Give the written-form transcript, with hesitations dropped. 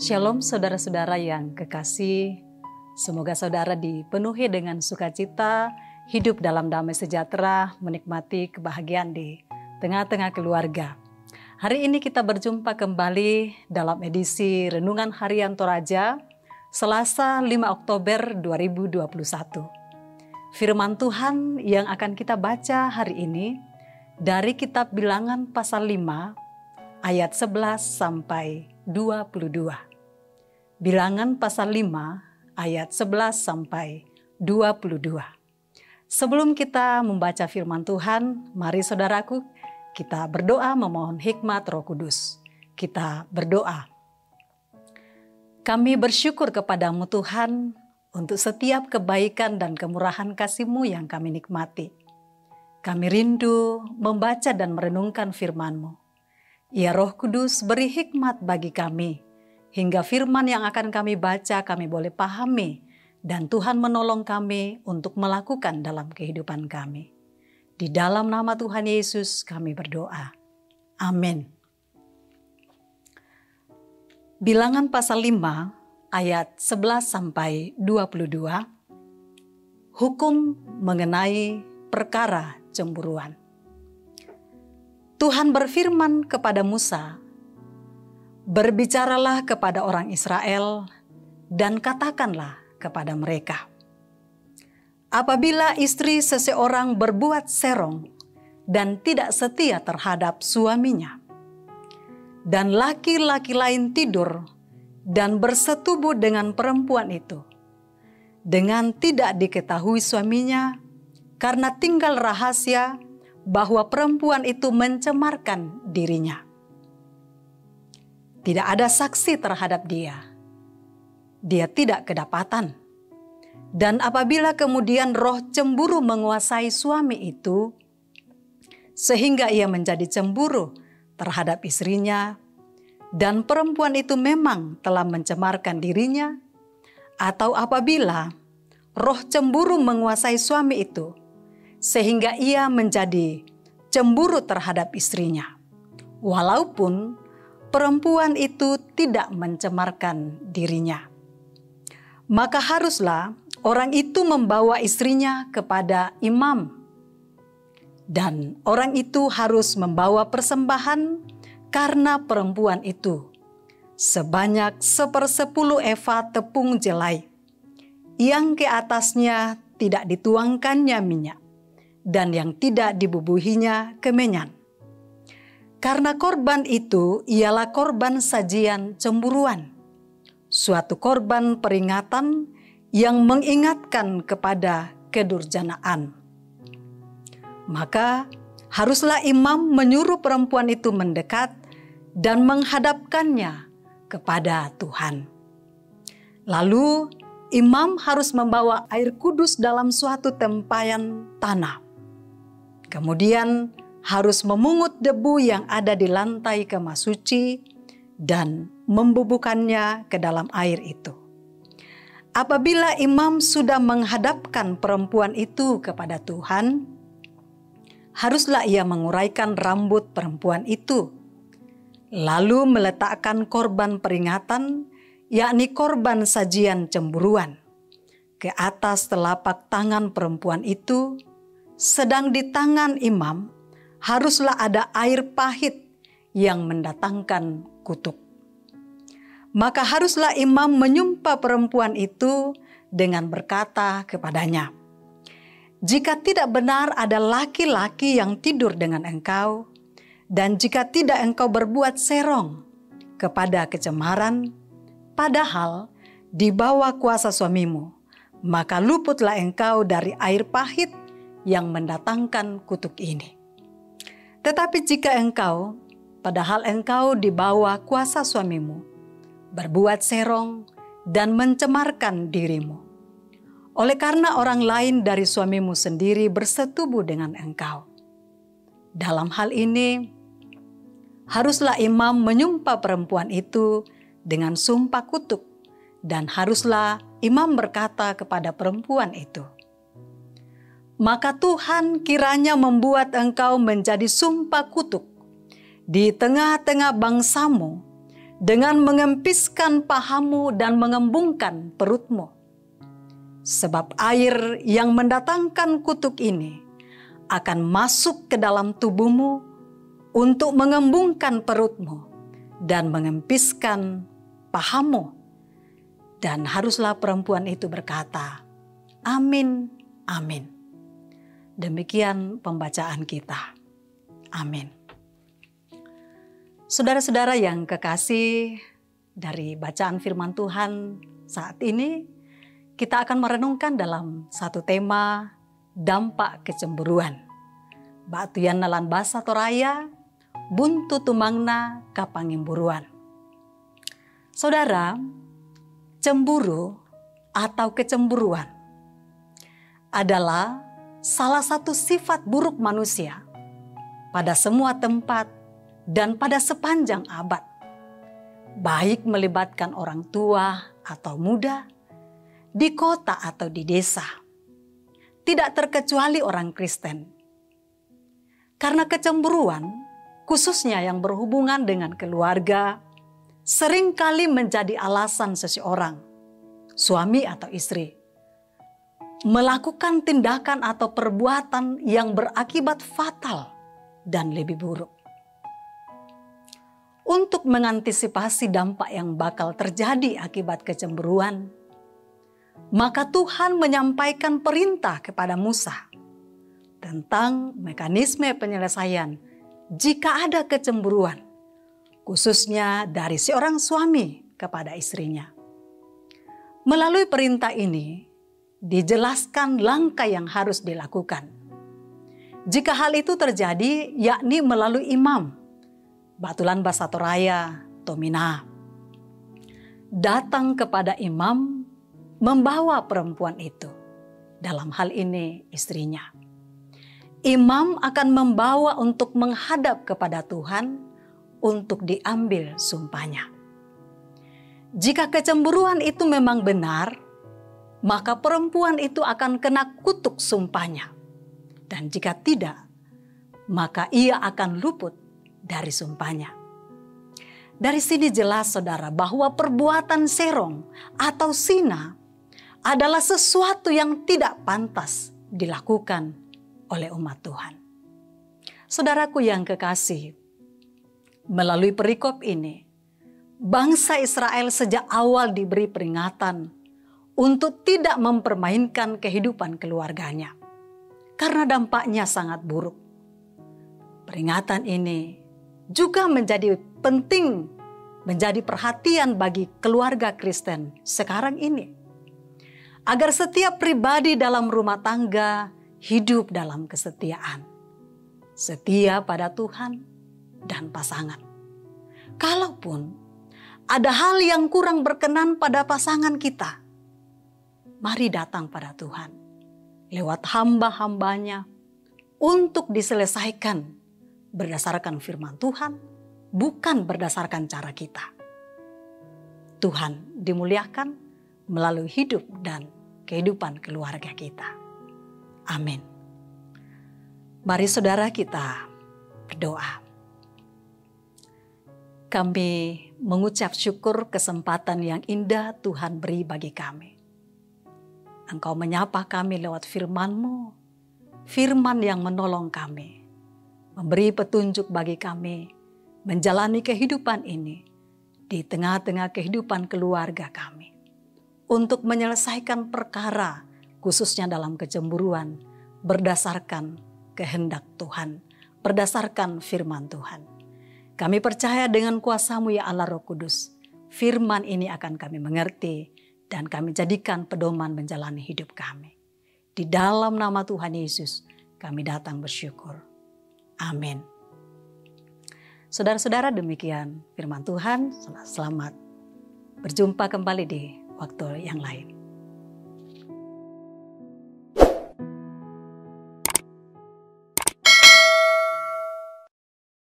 Shalom saudara-saudara yang kekasih, semoga saudara dipenuhi dengan sukacita, hidup dalam damai sejahtera, menikmati kebahagiaan di tengah-tengah keluarga. Hari ini kita berjumpa kembali dalam edisi Renungan Harian Toraja, Selasa 5 Oktober 2021. Firman Tuhan yang akan kita baca hari ini dari kitab Bilangan pasal 5 ayat 11 sampai 22. Bilangan pasal 5 ayat 11 sampai 22. Sebelum kita membaca firman Tuhan, mari saudaraku kita berdoa memohon hikmat Roh Kudus. Kita berdoa. Kami bersyukur kepadamu Tuhan untuk setiap kebaikan dan kemurahan kasih-Mu yang kami nikmati. Kami rindu membaca dan merenungkan firman-Mu. Ya Roh Kudus, beri hikmat bagi kami, hingga firman yang akan kami baca kami boleh pahami, dan Tuhan menolong kami untuk melakukan dalam kehidupan kami. Di dalam nama Tuhan Yesus kami berdoa. Amin. Bilangan pasal 5 ayat 11 sampai 22. Hukum mengenai perkara cemburuan. Tuhan berfirman kepada Musa, "Berbicaralah kepada orang Israel dan katakanlah kepada mereka, apabila istri seseorang berbuat serong dan tidak setia terhadap suaminya, dan laki-laki lain tidur dan bersetubuh dengan perempuan itu, dengan tidak diketahui suaminya, karena tinggal rahasia bahwa perempuan itu mencemarkan dirinya. Tidak ada saksi terhadap dia. Dia tidak kedapatan. Dan apabila kemudian roh cemburu menguasai suami itu, sehingga ia menjadi cemburu terhadap istrinya, dan perempuan itu memang telah mencemarkan dirinya, atau apabila roh cemburu menguasai suami itu, sehingga ia menjadi cemburu terhadap istrinya, walaupun perempuan itu tidak mencemarkan dirinya, maka haruslah orang itu membawa istrinya kepada imam, dan orang itu harus membawa persembahan karena perempuan itu sebanyak 1/10 eva tepung jelai, yang ke atasnya tidak dituangkannya minyak, dan yang tidak dibubuhinya kemenyan. Karena korban itu ialah korban sajian cemburuan, suatu korban peringatan yang mengingatkan kepada kedurjanaan. Maka haruslah imam menyuruh perempuan itu mendekat dan menghadapkannya kepada Tuhan. Lalu imam harus membawa air kudus dalam suatu tempayan tanah. Kemudian harus memungut debu yang ada di lantai kemah suci dan membubuhkannya ke dalam air itu. Apabila imam sudah menghadapkan perempuan itu kepada Tuhan, haruslah ia menguraikan rambut perempuan itu, lalu meletakkan korban peringatan, yakni korban sajian cemburuan, ke atas telapak tangan perempuan itu, sedang di tangan imam haruslah ada air pahit yang mendatangkan kutuk. Maka haruslah imam menyumpah perempuan itu dengan berkata kepadanya, "Jika tidak benar ada laki-laki yang tidur dengan engkau, dan jika tidak engkau berbuat serong kepada kecemaran, padahal di bawah kuasa suamimu, maka luputlah engkau dari air pahit yang mendatangkan kutuk ini. Tetapi jika engkau, padahal engkau di bawah kuasa suamimu, berbuat serong dan mencemarkan dirimu, oleh karena orang lain dari suamimu sendiri bersetubuh dengan engkau, dalam hal ini haruslah imam menyumpah perempuan itu dengan sumpah kutuk, dan haruslah imam berkata kepada perempuan itu, maka Tuhan kiranya membuat engkau menjadi sumpah kutuk di tengah-tengah bangsamu, dengan mengempiskan pahamu dan mengembungkan perutmu. Sebab air yang mendatangkan kutuk ini akan masuk ke dalam tubuhmu untuk mengembungkan perutmu dan mengempiskan pahamu. Dan haruslah perempuan itu berkata, amin, amin. Demikian pembacaan kita. Amin. Saudara-saudara yang kekasih, dari bacaan firman Tuhan saat ini, kita akan merenungkan dalam satu tema, dampak kecemburuan. Batuyan nalan basa toraya, buntu tumangna kapangimburuan. Saudara, cemburu atau kecemburuan adalah salah satu sifat buruk manusia pada semua tempat dan pada sepanjang abad, baik melibatkan orang tua atau muda, di kota atau di desa, tidak terkecuali orang Kristen. Karena kecemburuan, khususnya yang berhubungan dengan keluarga, seringkali menjadi alasan seseorang, suami atau istri, melakukan tindakan atau perbuatan yang berakibat fatal dan lebih buruk. Untuk mengantisipasi dampak yang bakal terjadi akibat kecemburuan, maka Tuhan menyampaikan perintah kepada Musa tentang mekanisme penyelesaian jika ada kecemburuan, khususnya dari seorang suami kepada istrinya. Melalui perintah ini, dijelaskan langkah yang harus dilakukan. Jika hal itu terjadi, yakni melalui imam, batulan basa toraya, tomina, datang kepada imam membawa perempuan itu, dalam hal ini istrinya. Imam akan membawa untuk menghadap kepada Tuhan untuk diambil sumpahnya. Jika kecemburuan itu memang benar, maka perempuan itu akan kena kutuk sumpahnya. Dan jika tidak, maka ia akan luput dari sumpahnya. Dari sini jelas saudara bahwa perbuatan serong atau zina adalah sesuatu yang tidak pantas dilakukan oleh umat Tuhan. Saudaraku yang kekasih, melalui perikop ini, bangsa Israel sejak awal diberi peringatan untuk tidak mempermainkan kehidupan keluarganya, karena dampaknya sangat buruk. Peringatan ini juga menjadi penting, menjadi perhatian bagi keluarga Kristen sekarang ini, agar setiap pribadi dalam rumah tangga hidup dalam kesetiaan, setia pada Tuhan dan pasangan. Kalaupun ada hal yang kurang berkenan pada pasangan kita, mari datang pada Tuhan lewat hamba-hambanya untuk diselesaikan berdasarkan firman Tuhan, bukan berdasarkan cara kita. Tuhan dimuliakan melalui hidup dan kehidupan keluarga kita. Amin. Mari saudara kita berdoa. Kami mengucap syukur kesempatan yang indah Tuhan beri bagi kami. Engkau menyapa kami lewat firman-Mu, firman yang menolong kami, memberi petunjuk bagi kami menjalani kehidupan ini di tengah-tengah kehidupan keluarga kami, untuk menyelesaikan perkara khususnya dalam kecemburuan berdasarkan kehendak Tuhan, berdasarkan firman Tuhan. Kami percaya dengan kuasa-Mu ya Allah Roh Kudus, firman ini akan kami mengerti dan kami jadikan pedoman menjalani hidup kami. Di dalam nama Tuhan Yesus kami datang bersyukur. Amin. Saudara-saudara, demikian firman Tuhan. Selamat berjumpa kembali di waktu yang lain.